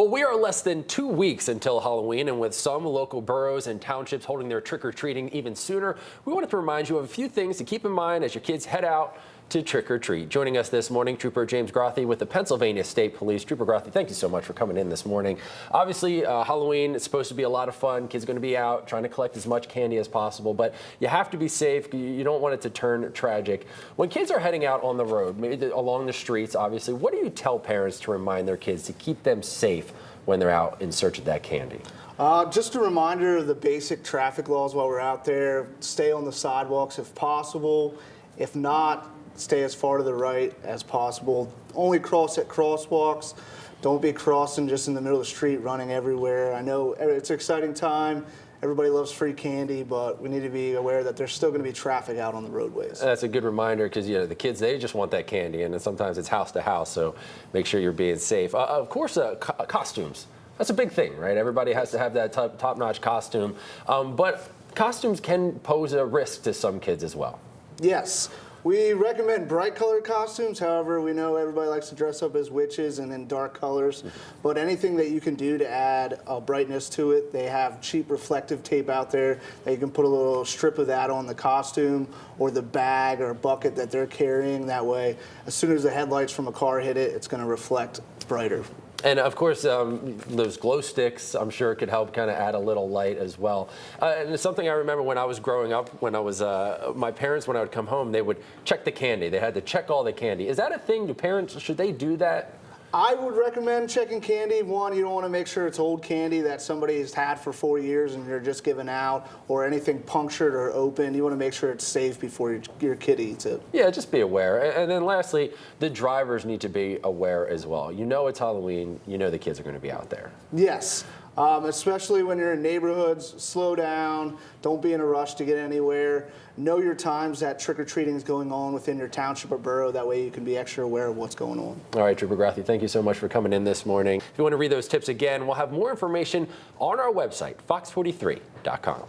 Well, we are less than 2 weeks until Halloween, and with some local boroughs and townships holding their trick-or-treating even sooner, we wanted to remind you of a few things to keep in mind as your kids head out to trick-or-treat. Joining us this morning, Trooper James Grothey with the Pennsylvania State Police. Trooper Grothey, thank you so much for coming in this morning. Obviously, Halloween is supposed to be a lot of fun. Kids are going to be out trying to collect as much candy as possible, but you have to be safe. You don't want it to turn tragic. When kids are heading out on the road, maybe along the streets, obviously, what do you tell parents to remind their kids to keep them safe when they're out in search of that candy? Just a reminder of the basic traffic laws while we're out there. Stay on the sidewalks if possible. If not, stay as far to the right as possible. Only cross at crosswalks. Don't be crossing just in the middle of the street, running everywhere. I know it's an exciting time. Everybody loves free candy, but we need to be aware that there's still going to be traffic out on the roadways. That's a good reminder because the kids, they just want that candy, and sometimes it's house to house, so make sure you're being safe. Of course, costumes. That's a big thing, right? Everybody has to have that top-notch costume, but costumes can pose a risk to some kids as well. Yes. We recommend bright colored costumes. However, we know everybody likes to dress up as witches and in dark colors. But anything that you can do to add a brightness to it, they have cheap reflective tape out there that you can put a little strip of that on the costume or the bag or bucket that they're carrying. That way, as soon as the headlights from a car hit it, it's going to reflect brighter. And of course, those glow sticks, I'm sure, could help kind of add a little light as well. And it's something I remember when I was growing up, when I was, my parents, when I would come home, they would check the candy. They had to check all the candy. Is that a thing? Do parents, should they do that? I would recommend checking candy. One, you don't want to make sure it's old candy that somebody has had for 4 years and you're just giving out, or anything punctured or open. You want to make sure it's safe before your kid eats it. Yeah, just be aware. And then lastly, the drivers need to be aware as well. You know it's Halloween. You know the kids are going to be out there. Yes. Especially when you're in neighborhoods, slow down, don't be in a rush to get anywhere. Know your times that trick-or-treating is going on within your township or borough. That way you can be extra aware of what's going on. All right, Trooper Grothey, thank you so much for coming in this morning. If you want to read those tips again, we'll have more information on our website, fox43.com.